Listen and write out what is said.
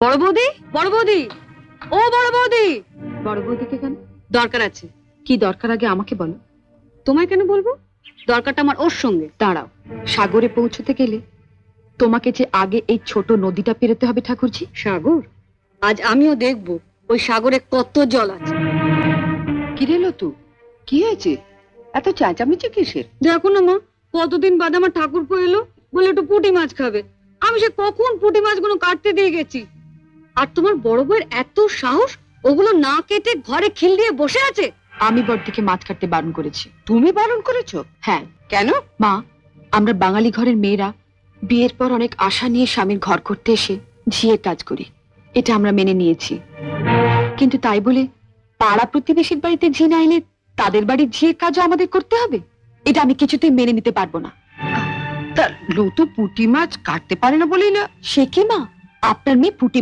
বড় বৌদি, বড় বৌদি, ও বড় বৌদি। বড় বৌদিকে কেন? দরকার আছে। কি দরকার আগে আমাকে বলো। তোমায় কেন বলবো? দরকারটা আমার ওর সঙ্গে। দাঁড়াও, সাগরে পৌঁছতে গেলে তোমাকে যে আগে এই ছোট নদীটা পেরোতে হবে ঠাকুরজি। সাগর? আজ আমিও দেখবো ওই সাগরে কত জল আছে। কি রেলো তু? কি হয়েছে? এত চেঁচামেচি কিসের? দেখো না মা, কতদিন বাদে আমার ঠাকুরপো এলো, বলে একটু পুঁটি মাছ খাবে। আমি সে কখন পুঁটি মাছগুলো কাটতে দিয়ে গেছি। আর তোমার বড় বউয়ের এত সাহস, ওগুলো না কেটে ঘরে খিল দিয়ে বসে আছে। আমি বড়দিকে মাছ কাটতে বারণ করেছি। তুমি বারণ করেছো? হ্যাঁ। কেন? মা, আমরা বাঙালি ঘরের মেয়েরা বিয়ের পর অনেক আশা নিয়ে স্বামীর ঘর করতে এসে ঝিয়ের কাজ করি, এটা আমরা মেনে নিয়েছি। কিন্তু তাই বলে পাড়া প্রতিবেশীর বাড়িতে ঝি না এলে তাদের বাড়ির ঝিয়ের কাজও আমাদের করতে হবে? এটা আমি কিছুতেই মেনে নিতে পারবো না। তা লুতু পুঁটি মাছ কাটতে পারে না বলেই না। সে কি মা, আপনার মেয়ে পুঁটি